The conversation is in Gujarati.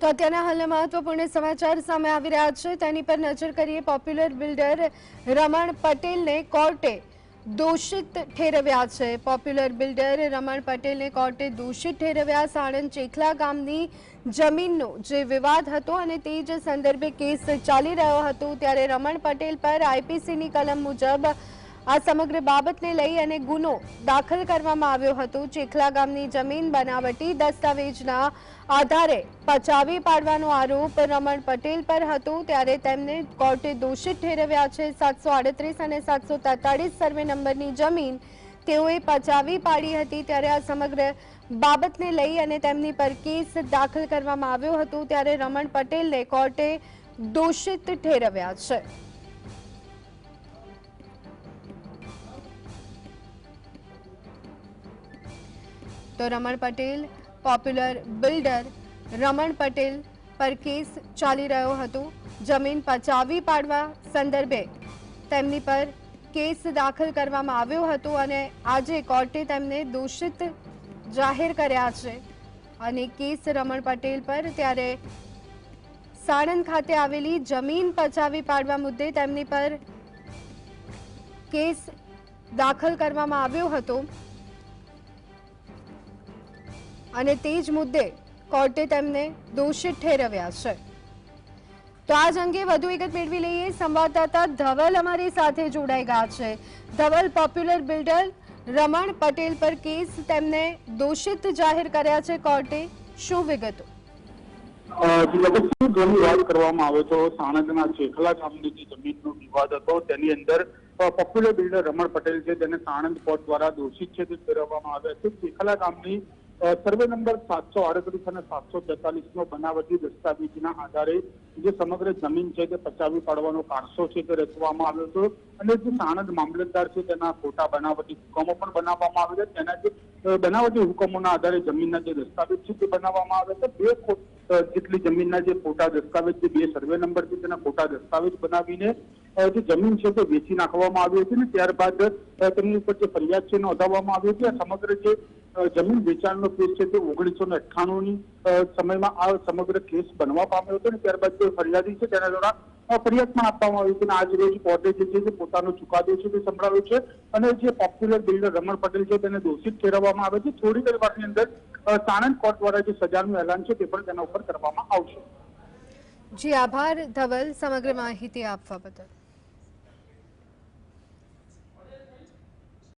તો અત્યારના હાલના મહત્વપૂર્ણ સમાચાર સામે આવી રહ્યા છે તેની પર નજર કરીએ। પોપ્યુલર બિલ્ડર રમણ પટેલને કોર્ટે દોષિત ઠેરવ્યા છે। પોપ્યુલર બિલ્ડર રમણ પટેલને કોર્ટે દોષિત ઠેરવ્યા। સાણંદ ચેખલા ગામની જમીનનો જે વિવાદ હતો અને તે જ સંદર્ભે કેસ ચાલી રહ્યો હતો ત્યારે રમણ પટેલ પર આઈપીસીની કલમ મુજબ આ સમગ્ર બાબતને લઈ અને ગુનો દાખલ કરવામાં આવ્યો હતો। ચેખલા ગામની જમીન બનાવટી દસ્તાવેજના આધારે પચાવી પાડવાનો આરોપ રમણ પટેલ પર હતો ત્યારે તેમને કોર્ટે દોષિત ઠેરવ્યા છે। 738 અને 743 સર્વે નંબરની જમીન તેઓએ પચાવી પાડી હતી ત્યારે આ સમગ્ર બાબતને લઈ અને તેમની પર કેસ દાખલ કરવામાં આવ્યો હતો ત્યારે રમણ પટેલને કોર્ટે દોષિત ઠેરવ્યા છે। તો રમણ પટેલ પોપ્યુલર બિલ્ડર રમણ પટેલ પર કેસ ચાલી રહ્યો હતો। જમીન પચાવી પાડવા સંદર્ભે તેમની પર કેસ દાખલ કરવામાં આવ્યો હતો અને આજે કોર્ટે તેમને દોષિત જાહેર કર્યા છે અને કેસ રમણ પટેલ પર ત્યારે સાણંદ ખાતે આવેલી જમીન પચાવી પાડવા મુદ્દે તેમની પર કેસ દાખલ કરવામાં આવ્યો હતો અને તે જ મુદ્દે કોર્ટે તેમને દોષિત ઠેરવ્યા છે। તો આજ અંગે વધુ વિગત મેળવી લઈએ। સંવાદદાતા ધવલ અમારી સાથે જોડાઈ ગયા છે। ધવલ, પોપ્યુલર બિલ્ડર રમણ પટેલ પર કેસ તેમને દોષિત જાહેર કર્યા છે કોર્ટે, શું વિગતો? ઘણી વાત કરવામાં આવે તો સાણંદના ચેખલા ગામની જે જમીનનો વિવાદ હતો તેની અંદર પોપ્યુલર બિલ્ડર રમણ પટેલ છે તેને સાણંદ કોર્ટ દ્વારા દોષિત છે તે ઠેરવવામાં આવ્યા છે। ચેખલા ગામની સર્વે નંબર 738 અને 743 નો બનાવટી દસ્તાવેજના આધારે જે સમગ્ર જમીન છે તે પચાવી પાડવાનો કારસો છે તે રચવામાં આવ્યો હતો અને જે સાણંદ મામલતદાર છે તેના ખોટા બનાવટી હુકમો પણ બનાવવામાં આવ્યા છે। તેના જે બનાવટી હુકમોના આધારે જમીનના જે દસ્તાવેજ છે તે બનાવવામાં આવ્યા છે। 2 જેટલી જમીનના જે ખોટા દસ્તાવેજ છે, 2 સર્વે નંબર છે તેના ખોટા દસ્તાવેજ બનાવીને જે જમીન છે તે વેચી નાખવામાં આવી હતી અને ત્યારબાદ તેમની ઉપર જે ફરિયાદ છે નોંધાવવામાં આવી હતી। આ સમગ્ર જે જમીન વેચાણનો કેસ છે તે 1998ની સમયમાં આ સમગ્ર કેસ બનવા પામ્યો હતો અને ત્યારબાદ જે ફરિયાદી છે તેના દ્વારા ફરિયાદ પણ આપવામાં આવી હતી અને આજ રોજ કોર્ટે જે છે તે પોતાનો ચુકાદો છે તે સંભળાવ્યો છે અને જે પોપ્યુલર બિલ્ડર રમણ પટેલ છે તેને દોષિત ઠેરવવામાં આવે છે। થોડી જ વારની અંદર સાણંદ કોર્ટ દ્વારા જે સજાનું એલાન છે તે પણ તેના ઉપર કરવામાં આવશે। જી આભાર ધવલ, સમગ્ર માહિતી આપવા બદલ।